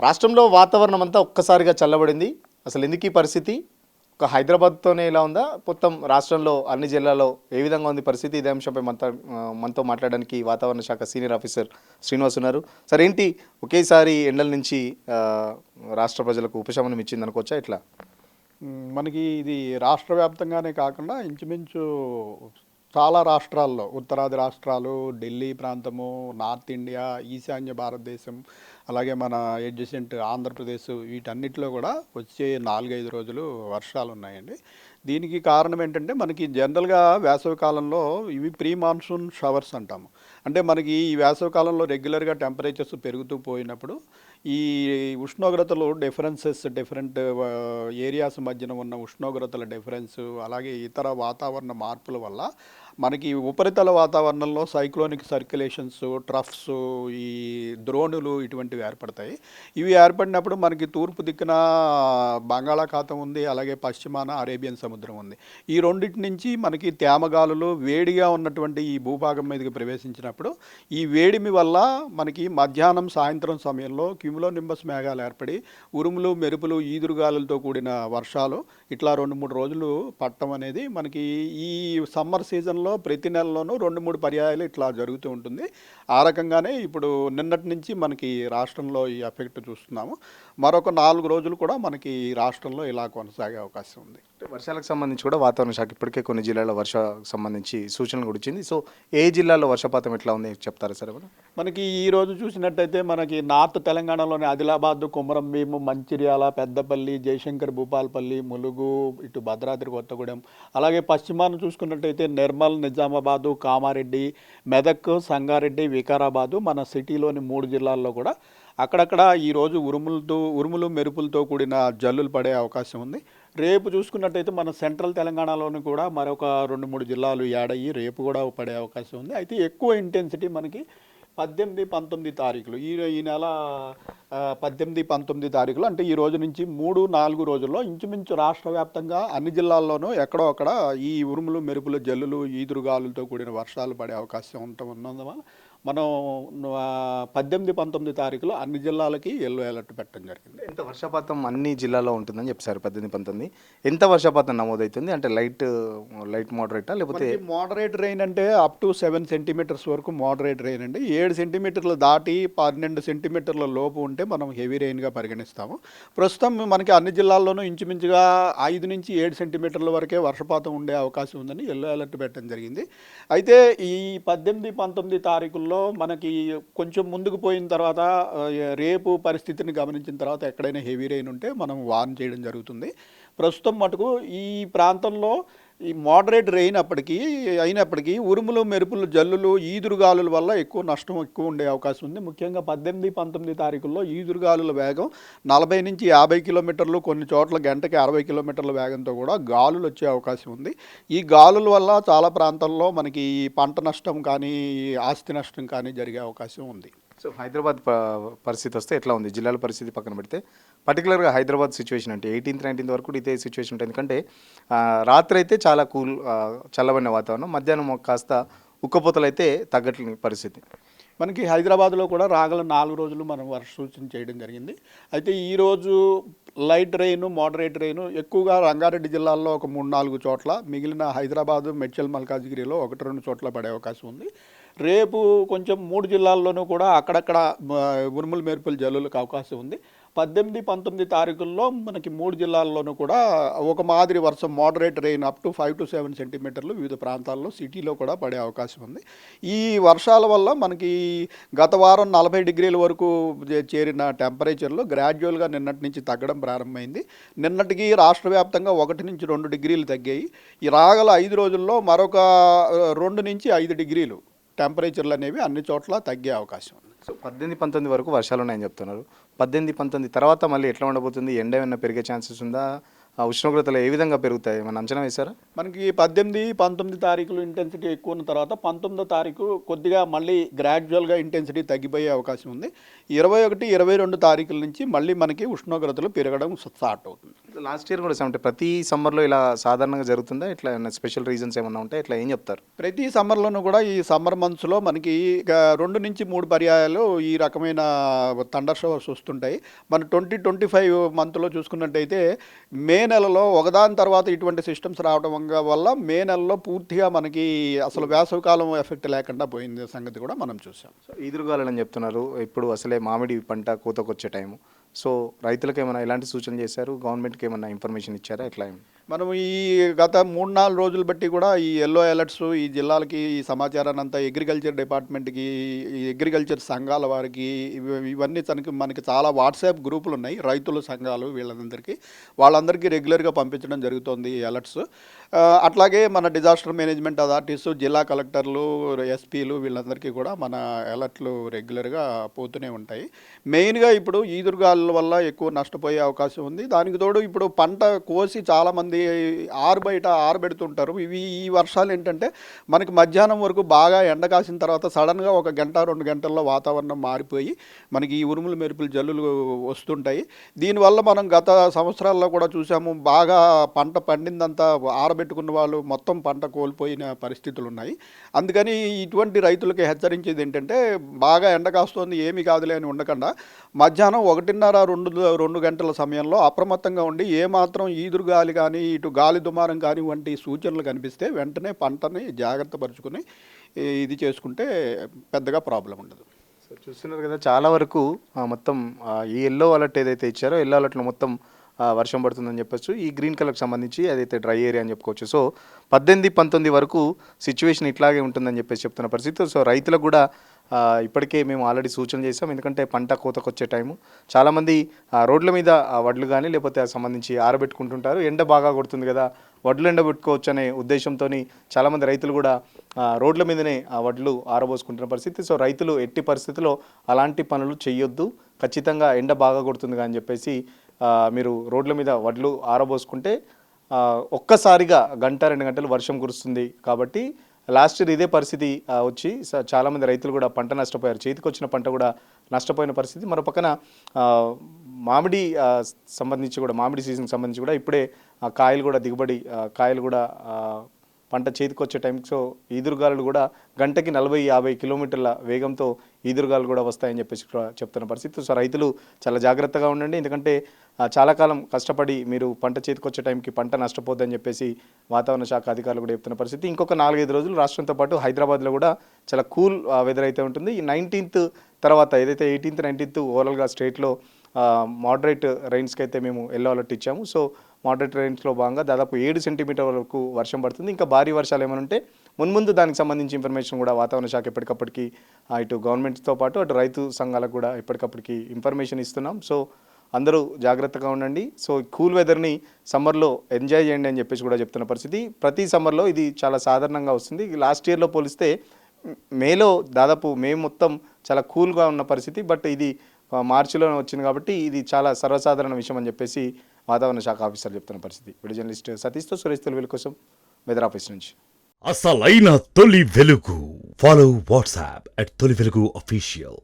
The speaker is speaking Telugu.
రాష్ట్రంలో వాతావరణం అంతా ఒక్కసారిగా చల్లబడింది. అసలు ఎందుకు ఈ పరిస్థితి? ఒక హైదరాబాద్‌తోనే ఇలా ఉందా? మొత్తం రాష్ట్రంలో అన్ని జిల్లాల్లో ఏ విధంగా ఉంది పరిస్థితి? ఇదే అంశంపై మనతో మాట్లాడడానికి వాతావరణ శాఖ సీనియర్ ఆఫీసర్ శ్రీనివాస్ ఉన్నారు. సార్ ఏంటి ఒకేసారి ఎండల నుంచి రాష్ట్ర ప్రజలకు ఉపశమనం ఇచ్చిందనుకోవచ్చా ఎట్లా? మనకి ఇది రాష్ట్ర వ్యాప్తంగానే కాకుండా ఇంచుమించు చాలా రాష్ట్రాల్లో ఉత్తరాది రాష్ట్రాలు, ఢిల్లీ ప్రాంతము, నార్త్ ఇండియా, ఈశాన్య భారతదేశం, అలాగే మన ఎడ్జసెంట్ ఆంధ్రప్రదేశ్ వీటన్నిటిలో కూడా వచ్చే 4-5 రోజులు వర్షాలు ఉన్నాయండి. దీనికి కారణం ఏంటంటే మనకి జనరల్గా వేసవికాలంలో ఇవి ప్రీ మాన్సూన్ షవర్స్ అంటాము. అంటే మనకి ఈ వేసవికాలంలో రెగ్యులర్గా టెంపరేచర్స్ పెరుగుతూ పోయినప్పుడు ఈ ఉష్ణోగ్రతలు డిఫరెంట్ ఏరియాస్ మధ్యన ఉన్న ఉష్ణోగ్రతల డిఫరెన్స్, అలాగే ఇతర వాతావరణ మార్పుల వల్ల మనకి ఉపరితల వాతావరణంలో సైక్లోనిక్ సర్క్యులేషన్స్, ట్రఫ్స్, ఈ ద్రోణులు ఇటువంటివి ఏర్పడతాయి. ఇవి ఏర్పడినప్పుడు మనకి తూర్పు దిక్కున బంగాళాఖాతం ఉంది, అలాగే పశ్చిమాన అరేబియన్ సముద్రం ఉంది. ఈ రెండింటి నుంచి మనకి తేమగాలులు వేడిగా ఉన్నటువంటి ఈ భూభాగం మీదకి ప్రవేశించినప్పుడు ఈ వేడిమి వల్ల మనకి మధ్యాహ్నం సాయంత్రం సమయంలో క్యూములోనింబస్ మేఘాలు ఏర్పడి ఉరుములు మెరుపులు ఈదురుగాలులతో కూడిన వర్షాలు ఇట్లా 2-3 రోజులు పట్టడం అనేది మనకి ఈ సమ్మర్ సీజన్లో ప్రతి నెలలోనూ 2-3 పర్యాయాలు ఇట్లా జరుగుతూ ఉంటుంది. ఆ రకంగానే ఇప్పుడు నిన్నటి నుంచి మనకి రాష్ట్రంలో ఈ ఎఫెక్ట్ చూస్తున్నాము. మరొక 4 రోజులు కూడా మనకి రాష్ట్రంలో ఇలా కొనసాగే అవకాశం ఉంది. వర్షాలకు సంబంధించి కూడా వాతావరణ శాఖ ఇప్పటికే కొన్ని జిల్లాల్లో వర్షాలకు సంబంధించి సూచనలు కూడా ఇచ్చింది. సో ఏ జిల్లాలో వర్షపాతం ఎట్లా ఉంది చెప్తారా సార్? మనకి ఈ రోజు చూసినట్టయితే మనకి నార్త్ తెలంగాణలోని ఆదిలాబాద్, కొమరంభీం, మంచిర్యాల, పెద్దపల్లి, జయశంకర్ భూపాలపల్లి, ములుగు, ఇటు భద్రాద్రి కొత్తగూడెం, అలాగే పశ్చిమాన చూసుకున్నట్టయితే నిర్మల్, నిజామాబాదు, కామారెడ్డి, మెదక్, సంగారెడ్డి, వికారాబాదు, మన సిటీలోని 3 జిల్లాల్లో కూడా అక్కడక్కడ ఈరోజు ఉరుములు మెరుపులతో కూడిన జల్లులు పడే అవకాశం ఉంది. రేపు చూసుకున్నట్టయితే మన సెంట్రల్ తెలంగాణలోని కూడా మరొక 2-3 జిల్లాలు యాడ్ అయ్యి రేపు కూడా పడే అవకాశం ఉంది. అయితే ఎక్కువ ఇంటెన్సిటీ మనకి 18-19 తారీఖులు ఈ నెల 18-19 తారీఖులు, అంటే ఈ రోజు నుంచి 3-4 రోజుల్లో ఇంచుమించు రాష్ట్ర వ్యాప్తంగా అన్ని జిల్లాల్లోనూ ఎక్కడో అక్కడ ఈ ఉరుములు మెరుపులు జల్లులు ఈదురుగాలులతో కూడిన వర్షాలు పడే అవకాశం ఉన్నందువల్ల మనం 18-19 తారీఖులో అన్ని జిల్లాలకి ఎల్లో అలర్ట్ పెట్టడం జరిగింది. ఎంత వర్షపాతం అన్ని జిల్లాల్లో ఉంటుందని చెప్పారు? 18-19 ఎంత వర్షపాతం నమోదవుతుంది? అంటే లైట్ మోడరేటా లేకపోతే? మోడరేట్ రెయిన్ అంటే అప్ టు 7 సెంటీమీటర్స్ వరకు మోడరేట్ రెయిన్ అండి. 7 సెంటీమీటర్లు దాటి 12 సెంటీమీటర్ల లోపు ఉంటే మనం హెవీ రెయిన్గా పరిగణిస్తాము. ప్రస్తుతం మనకి అన్ని జిల్లాల్లోనూ ఇంచుమించుగా 5-7 సెంటీమీటర్ల వరకే వర్షపాతం ఉండే అవకాశం ఉందని ఎల్లో అలర్ట్ పెట్టడం జరిగింది. అయితే ఈ 18-19 తారీఖుల్లో మనకి కొంచెం ముందుకు పోయిన తర్వాత రేపు పరిస్థితిని గమనించిన తర్వాత ఎక్కడైనా హెవీ రెయిన్ ఉంటే మనం వార్న్ చేయడం జరుగుతుంది. ప్రస్తుతం మటుకు ఈ ప్రాంతంలో ఈ మోడరేట్ రెయిన్ అయినప్పటికీ ఉరుములు మెరుపులు జల్లులు ఈదురుగాలుల వల్ల నష్టం ఎక్కువ ఉండే అవకాశం ఉంది. ముఖ్యంగా 18-19 తారీఖుల్లో ఈదురుగాలుల వేగం 40-50 కిలోమీటర్లు, కొన్ని చోట్ల గంటకి 60 కిలోమీటర్ల వేగంతో కూడా గాలులు వచ్చే అవకాశం ఉంది. ఈ గాలుల వల్ల చాలా ప్రాంతాల్లో మనకి పంట నష్టం కానీ ఆస్తి నష్టం కానీ జరిగే అవకాశం ఉంది. సో హైదరాబాద్ పరిస్థితి వస్తే ఎట్లా ఉంది? జిల్లాల పరిస్థితి పక్కన పెడితే పర్టికులర్గా హైదరాబాద్ సిచ్యువేషన్ అంటే 18th 19th వరకు ఇదే సిచ్యువేషన్ ఉంటుంది. ఎందుకంటే రాత్రి అయితే చాలా చల్లబడిన వాతావరణం, మధ్యాహ్నం కాస్త ఉక్కపోతలు అయితే తగ్గట్లేని పరిస్థితి. మనకి హైదరాబాద్లో కూడా రాగల 4 రోజులు మనం వర్ష సూచన చేయడం జరిగింది. అయితే ఈరోజు లైట్ రెయిన్, మోడరేట్ రెయిన్ ఎక్కువగా రంగారెడ్డి జిల్లాల్లో ఒక 3-4 చోట్ల, మిగిలిన హైదరాబాదు, మేడ్చల్, మల్కాజ్గిరిలో 1-2 చోట్ల పడే అవకాశం ఉంది. రేపు కొంచెం 3 జిల్లాల్లోనూ కూడా అక్కడక్కడ ఉరుములు మెరుపులు జల్లులకు అవకాశం ఉంది. 18-19 తారీఖుల్లో మనకి 3 జిల్లాల్లోనూ కూడా ఒక మాదిరి వర్షం, మోడరేట్ రెయిన్ అప్ టు 5-7 సెంటీమీటర్లు వివిధ ప్రాంతాల్లో సిటీలో కూడా పడే అవకాశం ఉంది. ఈ వర్షాల వల్ల మనకి గత వారం 40 డిగ్రీల వరకు చేరిన టెంపరేచర్లు గ్రాడ్యువల్గా నిన్నటి నుంచి తగ్గడం ప్రారంభమైంది. నిన్నటికి రాష్ట్ర వ్యాప్తంగా 1-2 డిగ్రీలు తగ్గాయి. ఈ రాగల 5 రోజుల్లో మరొక 2-5 డిగ్రీలు టెంపరేచర్లు అనేవి అన్ని చోట్ల తగ్గే అవకాశం ఉంది. సో 18-19 వరకు వర్షాలు ఉన్నాయని చెప్తున్నారు. 18-19 తర్వాత మళ్ళీ ఎట్లా ఉండబోతుంది? ఎండ ఏమైనా పెరిగే ఛాన్సెస్ ఉందా? ఉష్ణోగ్రతలు ఏ విధంగా పెరుగుతాయి మన అంచనా వేశారా? మనకి 18, 19 తారీఖులు ఇంటెన్సిటీ ఎక్కువ ఉన్న తర్వాత 19వ తారీఖు కొద్దిగా మళ్ళీ గ్రాడ్యువల్గా ఇంటెన్సిటీ తగ్గిపోయే అవకాశం ఉంది. 21, 22 తారీఖుల నుంచి మళ్ళీ మనకి ఉష్ణోగ్రతలు పెరగడం స్టార్ట్ అవుతుంది. లాస్ట్ ఇయర్ కూడా అంటే ప్రతి సమ్మర్లో ఇలా సాధారణంగా జరుగుతుందా? ఇట్లా ఏమైనా స్పెషల్ రీజన్స్ ఏమన్నా ఉంటాయి? ఇట్లా ఏం చెప్తారు? ప్రతి సమ్మర్లోనూ కూడా ఈ సమ్మర్ మంత్స్లో మనకి ఇక 2 నుంచి 3 పర్యాయాలు ఈ రకమైన థండర్ షవర్స్ వస్తుంటాయి. మన 2025 మంత్లో చూసుకున్నట్టయితే మే నెలలో ఒకదాని తర్వాత ఇటువంటి సిస్టమ్స్ రావడం వల్ల మే నెలలో పూర్తిగా మనకి అసలు వేసవికాలం ఎఫెక్ట్ లేకుండా పోయింది సంగతి కూడా మనం చూసాం. ఈదురుగాలని చెప్తున్నారు. ఇప్పుడు అసలే మామిడి పంట కోతకొచ్చే టైము. సో రైతులకు ఏమైనా ఎలాంటి సూచనలు చేశారు? గవర్నమెంట్కి ఏమైనా ఇన్ఫర్మేషన్ ఇచ్చారా? ఎట్లా మనం ఈ గత 3-4 రోజులు బట్టి కూడా ఈ ఎల్లో అలర్ట్స్ ఈ జిల్లాలకి ఈ సమాచారాన్ని అంతా అగ్రికల్చర్ డిపార్ట్మెంట్కి, ఈ అగ్రికల్చర్ సంఘాల వారికి ఇవన్నీ మనకి చాలా వాట్సాప్ గ్రూపులు ఉన్నాయి. రైతుల సంఘాలు వాళ్ళందరికీ రెగ్యులర్గా పంపించడం జరుగుతుంది ఈ అలర్ట్స్. అట్లాగే మన డిజాస్టర్ మేనేజ్మెంట్ అథారిటీస్, జిల్లా కలెక్టర్లు, ఎస్పీలు వీళ్ళందరికీ కూడా మన అలర్ట్లు రెగ్యులర్గా పోతూనే ఉంటాయి. మెయిన్గా ఇప్పుడు ఈదురుగాల వల్ల ఎక్కువ నష్టపోయే అవకాశం ఉంది. దానికి తోడు ఇప్పుడు పంట కోసి చాలామంది ఆరబెడుతుంటారు. ఈ వర్షాలు ఏంటంటే మనకి మధ్యాహ్నం వరకు బాగా ఎండ కాసిన తర్వాత సడన్గా 1 గంట 2 గంటల్లో వాతావరణం మారిపోయి మనకి ఈ ఉరుములు మెరుపులు జల్లులు వస్తుంటాయి. దీనివల్ల మనం గత సంవత్సరాల్లో కూడా చూసాము, బాగా పంట పండిందంతా ఆరబెట్టుకున్న వాళ్ళు మొత్తం పంట కోల్పోయిన పరిస్థితులు ఉన్నాయి. అందుకని ఇటువంటి రైతులకి హెచ్చరించేది ఏంటంటే, బాగా ఎండ కాస్తోంది ఏమీ కాదులే అని ఉండకుండా మధ్యాహ్నం 1:30-2 గంటల సమయంలో అప్రమత్తంగా ఉండి ఏమాత్రం ఈదురుగాలి కానీ ఇటు గాలి దుమారం కానీ వంటి సూచనలు కనిపిస్తే వెంటనే పంటని జాగ్రత్త పరుచుకుని ఇది చేసుకుంటే పెద్దగా ప్రాబ్లం ఉండదు. సో చూస్తున్నారు కదా, చాలా వరకు మొత్తం ఈ ఎల్లో అలర్ట్ ఏదైతే ఇచ్చారో ఎల్లో అలర్ట్లో మొత్తం వర్షం పడుతుందని చెప్పొచ్చు. ఈ గ్రీన్ కలర్కి సంబంధించి అదైతే డ్రై ఏరియా అని చెప్పుకోవచ్చు. సో 18, 19 వరకు సిచ్యువేషన్ ఇట్లాగే ఉంటుందని చెప్పేసి చెప్తున్న పరిస్థితి. సో రైతులకు కూడా ఇప్పటికే మేము ఆల్రెడీ సూచన చేసాం. ఎందుకంటే పంట కోతకొచ్చే టైము చాలామంది రోడ్ల మీద వడ్లు కానీ లేకపోతే సంబంధించి ఆరబెట్టుకుంటుంటారు. ఎండ బాగా కొడుతుంది కదా, వడ్లు ఎండబెట్టుకోవచ్చు అనే ఉద్దేశంతో చాలామంది రైతులు కూడా రోడ్ల మీదనే వడ్లు ఆరబోసుకుంటున్న పరిస్థితి. సో రైతులు ఎట్టి పరిస్థితుల్లో అలాంటి పనులు చేయొద్దు. ఖచ్చితంగా ఎండ బాగా కొడుతుంది అని చెప్పేసి మీరు రోడ్ల మీద వడ్లు ఆరబోసుకుంటే ఒక్కసారిగా 1-2 గంటలు వర్షం కురుస్తుంది. కాబట్టి లాస్ట్ ఇయర్ ఇదే పరిస్థితి వచ్చి చాలామంది రైతులు కూడా పంట నష్టపోయారు. చేతికి వచ్చిన పంట కూడా నష్టపోయిన పరిస్థితి. మరో పక్కన మామిడి సంబంధించి కూడా మామిడి సీజన్కి సంబంధించి కూడా ఇప్పుడే కాయలు కూడా దిగుబడి కాయలు కూడా పంట చేతికి వచ్చే టైంకి సో ఈదురుగాలు కూడా గంటకి 40-50 కిలోమీటర్ల వేగంతో ఈదురుగాలు కూడా వస్తాయని చెప్పేసి చెప్తున్న పరిస్థితి. సో రైతులు చాలా జాగ్రత్తగా ఉండండి. ఎందుకంటే చాలా కాలం కష్టపడి మీరు పంట చేతికి వచ్చే టైంకి పంట నష్టపోద్దని చెప్పేసి వాతావరణ శాఖ అధికారులు కూడా చెప్తున్న పరిస్థితి. ఇంకొక 4-5 రోజులు రాష్ట్రంతో పాటు హైదరాబాద్లో కూడా చాలా కూల్ వెదర్ అయితే ఉంటుంది. ఈ 19th తర్వాత ఏదైతే 18th, 19th ఓవరాల్గా స్టేట్లో మోడరేట్ రైన్స్కి అయితే మేము ఎల్లో అలర్ట్ ఇచ్చాము. సో మోడరేట్ రైన్స్లో భాగంగా దాదాపు 7 సెంటీమీటర్ వరకు వర్షం పడుతుంది. ఇంకా భారీ వర్షాలు ఏమైనా ఉంటే మున్ముందు దానికి సంబంధించి ఇన్ఫర్మేషన్ కూడా వాతావరణ శాఖ ఎప్పటికప్పటికి ఇటు గవర్నమెంట్తో పాటు అటు రైతు సంఘాలకు కూడా ఎప్పటికప్పటికి ఇన్ఫర్మేషన్ ఇస్తున్నాం. సో అందరూ జాగ్రత్తగా ఉండండి. సో కూల్ వెదర్ని సమ్మర్లో ఎంజాయ్ చేయండి అని చెప్పేసి కూడా చెప్తున్న పరిస్థితి. ప్రతి సమ్మర్లో ఇది చాలా సాధారణంగా వస్తుంది. లాస్ట్ ఇయర్లో పోలిస్తే మేలో దాదాపు మే మొత్తం చాలా కూల్గా ఉన్న పరిస్థితి. బట్ ఇది మార్చిలో వచ్చింది కాబట్టి ఇది చాలా సర్వసాధారణ విషయం అని చెప్పేసి వాతావరణ శాఖ ఆఫీసర్ చెప్తున్న పరిస్థితి. వీడియో జర్నలిస్ట్ సతీష్తో సురేష్ తెలుగు కోసం వెదర్ ఆఫీస్ నుంచి. అసలైన తొలి వెలుగు. ఫాలో వాట్సాప్ @తొలి వెలుగు అఫీషియల్.